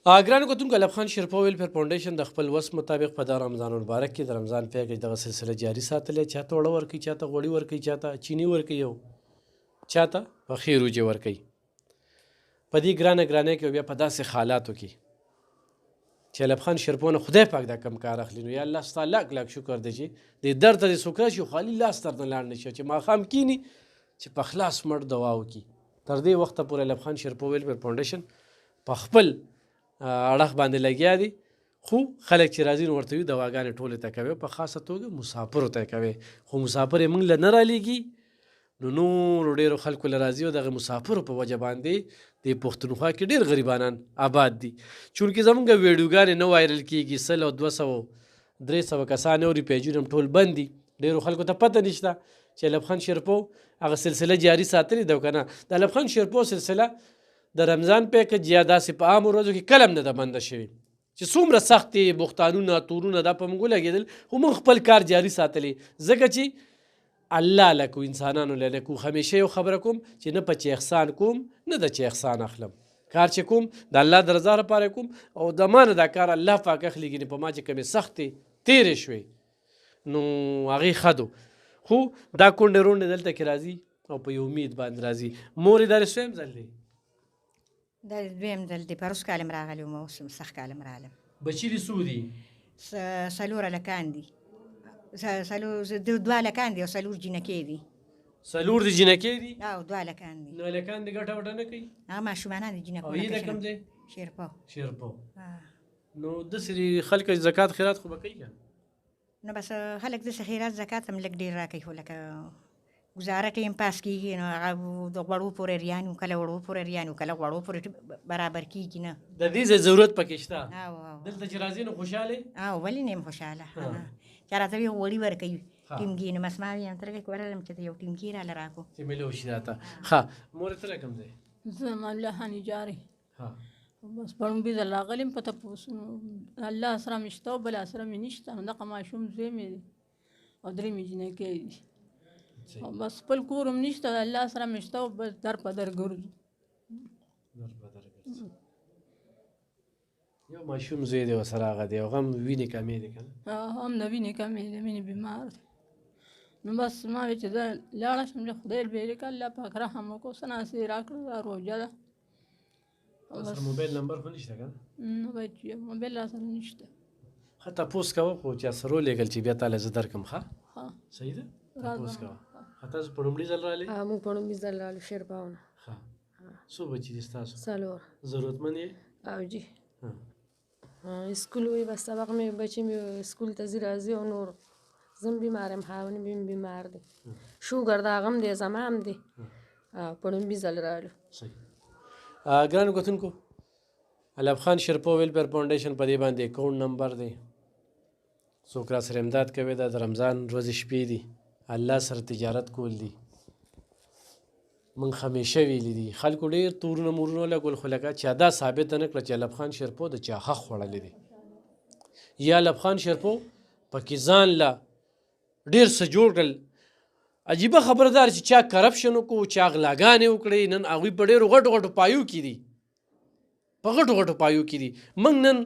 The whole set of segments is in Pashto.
ګرانو کتونکو ایلاب خان شیرپا ویلفیر فاونډیشن د خپل وس مطابق په دا رمضان المبارک کې د رمضان پیکج دغه سلسله جاري ساتلې. چاته وړه ورکوي، چاته غوړي ورکوي، چاته چینی ورکوي او چاته پخې روجې ورکوي. په دې ګرانه کې بیا په داسې حالاتو کې چې ایلاب خان شیرپا نه خدای پاک دا کم کار اخلي، نو یا الله ستا لاک شکر دی چې د درد ته دې څوک راشي خالي لاس درنه لاړ نه شي، چې ماښام کیني چې په خلاص مړ دوا وکړي. تر دې وخته پورې ایلاب خان شیرپا ویلفیر فاونډیشن په خپل اړخ باندې لګیا دي، خو خلک چې راځي نو ورته وي دواګانې ټولې ته کوي، په خاصه توګه مسافرو ته کوي. خو مسافر یې موږ له نه رالیږي، نو نورو ډېرو خلکو له راځي او دغه مسافرو په وجه باندې د پښتونخوا کې ډېر غریبانان آباد دي. چونکې زموږ ویډیوګانې نه وایرل کېږي، 100 او 200 300 کسان اوري، پیجونه هم ټول بند دي. ډېرو خلکو ته پته نشته چې ایلاب خان شیرپا هغه سلسله جاري ساتلې ده که نه. د ایلاب خان شیرپا سلسله د رمضان پیکج یا داسې په عامو ورځو کې کله هم نه ده بنده شوې، چې څومره سختې بختانونه تورونه دا په موږ ولګېدل، خو موږ خپل کار جاري ساتلی، ځکه چې الله لکو انسانانو له لکو. همیشه یو خبره کوم چې نه په چې احسان کوم نه د چې احسان اخلم، کار چې کوم د الله د رضا لپاره کوم او د ما نه دا کار الله پاک اخلي. ګینې په ما چې کومې سختې تېرې شوې نو هغې ښه دو، خو دا کونډې رونډې دلته کې راځي او په یو امید باندې راځي. مورې دا رسویم ځل دی دا دویم ځل دی، پروس کالم راغلی وم، اوس سخت کالم رالم. بچي دې څو دي؟ 4 هلکان دي، 2 هلکان دي او 4 جینکې دي. 4 دي جینکې دي او 2 هلکان دي. نو هلکان دې ګټه وټه نه کوي؟ هغه ماشومانان دي جینکونه. او یې د کوم ځای؟ شیرپا. نو داسې خلک زکات خیرات خو به کوي که نو بس خلک داسې خیرات زکات هم لږ ډېر راکوي، خو لکه ګزاره ټیم پاس کېږي نو هغه د غوړو پورې ریان وي، کله وړو پورې ریان وي، کله غوړو پورې برابر کېږي نه. د دې ضرورت پکې شته. دلته چې راځي نو خوشحاله ولې نه یم خوشحاله. چا راته وي غوړي ورکوي ټیمګي، نو بس ما ویم ترګه ورلم چې یو ټیمګي راله راکړو چې ملي وشي راته. ښه مورې ته کوم ځای؟ زه الله هاني جاري. بس پړومبي ځل راغلم په تپوس الله سره مې شته او بل سره مې نشته. نو دغه ماشوم زوی مې دی او 3 مې جینکې دي، بس خپل کور هم نشته، الله سره مې شته او بس در په در ګرځو. یو ماشوم زوی دی ورسره هغه دی او هم وینې کمې دی که نه؟ هم د وینې کمې دی، وینې بیمار دی. نو بس ما وی چې زه لاړه شم چې خدای بیرې که الله پاک رحم وکړو، څه ناستې راکړه، دا روژه ده. سره موبایل نمبر خو نشته که نه؟ نه باید چې موبایل را سره نشته. ښه تپوس کوه خو چا سره ولیږل چې بیا تاله زه درکړم. ښه صحیح ده، تپوس کوه. ښه تاسو په لومړي ځل رالئ؟ موږ په لومړي ځل رالو شیرپاونه. ښه څو بچي دي ستاسو؟ 4. ضرورتمند یې؟ او جي اسکول وی بس سبق مې بچي مې اسکول ته ځي راځي او نور زم بیمار یم، خاوند مې بیمار دی، شوګر د هغه هم دی زما هم دی. په لومړي ځل رالو. صحیح. ګرانو کتونکو ایلاب خان شیرپا ویلفیر فاونډیشن په دې باندې اکاونټ نمبر دی، څوک را سره امداد کوي، دا د رمضان ورځې شپې دي، الله سره تجارت کول دي. موږ همیشه ویلي دي خلکو ډېر تورونه مورونه ولګول، خو لکه چا دا ثابته نه کړه چې ایلاب خان شیرپا د چا حق خوړلی دی یا ایلاب خان شیرپا پکې ځان له ډېر څه جوړ کړل. عجیبه خبره دار چې چا کرپشن وکړو، چا غلاګانې وکړې، نن هغوی په ډېرو غټو غټو پایو کې دي، په غټو غټو پایو کې دي. موږ نن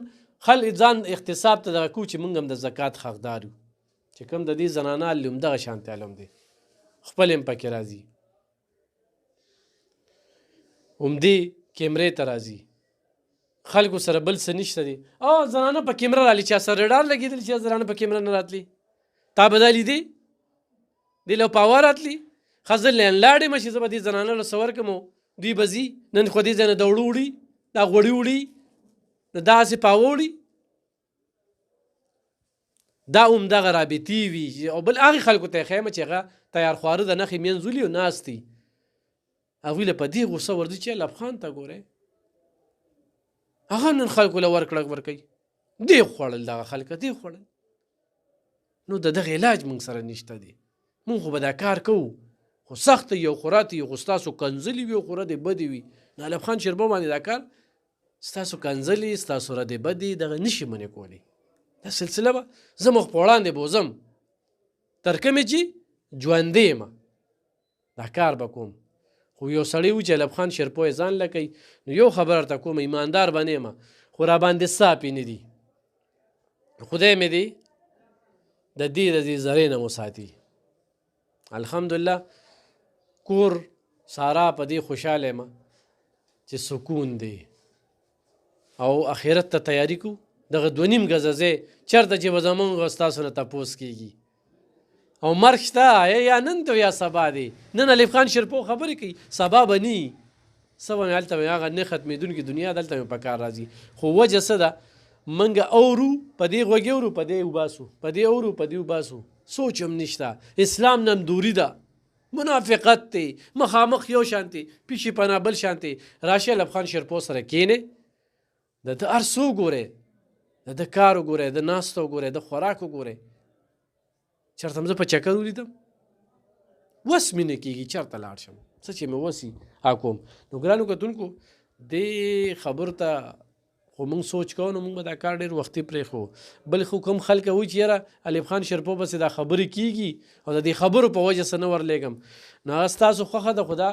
خلک ځان احتساب ته دغه کوو چې موږ هم د زکات حقدار یو، چې کوم د دې زنانه حال هم دغه شانتې حال هم دی، خپل هم پکې راځي، همدې کیمرې ته راځي، خلکو سره بل څه نشته دي. زنانه په کیمره رالي، چا سره ریډار لګېدلی چې زنانه په کیمره نه راتلي؟ تا به دا لیدې؟ دی له پاوا راتلي؟ ښه زه لینډلاډ یم چې زه به دې زنانه له څه ورکړم او دوی به ځي نن خو دې ځای نه دوړو وړي، دا غوړي وړي، نو داسې پاوه وړي. دا همدغه رابطې وي او بل هغې خلکو ته یې ښیم چې هغه تیار خواره د نښې منځ ولي او ناست دي، هغوی له په دې غوسه ورځي چې ایلاب خان ته ګورئ هغه نن خلکو له ورکړه ورکوي، دې خوړل دغه خلکه دې خوړل. نو د دغه علاج موږ سره نشته دی، موږ خو به دا کار کوو، خو سخت یو خو راته یو خو ستاسو کنځلې وي او خو ردې بدې وي. نو ایلاب خان شیرپا باندې دا کار ستاسو کنځلې ستاسو ردې بدې دغه نشي منې کولی. دا سلسله به زه مخ په وړاندې بوځم تر کومې چې ژوندی یم دا کار به کوم. خو یو سړی و چې ایلاب خان شیرپا یې ځان لکئ، نو یو خبر ورته کوم ایماندار به نه یم، خو راباندې صافې نه دي. خدای مې دې د دې زرې نه وساتي. الحمدلله کور سارا په دې خوشحاله یم چې سکون دی او اخرت ته تیاری کو. دغه 2.5 ګزه ځای چېرته چې به زمونږ ستاسو نه تپوس کېږي او مرګ شته یا نن ته یا سبا دی. نن الف خان شیرپو خبرې کوي، سبا به نه وي. څه به مې هلته هغه نه ختمېدونکې دنیا دلته مې په کار راځي. خو وجه څه ده؟ موږ اورو په دې غوږ اورو په دې وباسو، په دې اورو په دې وباسو، سوچ هم نشته. اسلام نم دوری ده، منافقت دی، مخامخ یو شانتي پیشي پناه بل شانتي. راشي الف خان شیرپو سره کینې د ده هر څه وګورئ، د ده کار وګورئ، د ناسته وګورئ، د خوراک وګورئ. چېرته هم زه په چکر ولیدم وس مې نه کېږي چېرته لاړ شم، څه چې مې وس وي هغه کوم. نو ګرانو کتونکو دې خبرو ته خو موږ سوچ کوو نو موږ به دا کار ډېر وختي پرېښو. بل خو کوم خلک وایي چې یاره الف خان شیرپو پسې دا خبرې کېږي او د دې خبرو په وجه څه نه ورلېږم. نو هغه ستاسو خوښه ده، خو دا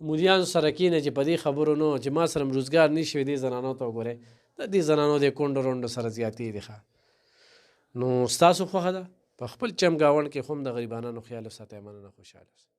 مولیانو سره کېنه چې په دې خبرو نو چې ما سره روزګار نه شوی. دې زنانو ته وګورئ، د دې زنانو د کونډو رونډو سره زیاتې دي. نو ستاسو خوښه ده، په خپل چمګاونډ کې خو هم د غریبانو خیال وساتئ. مننه، خوشحاله اوسئ.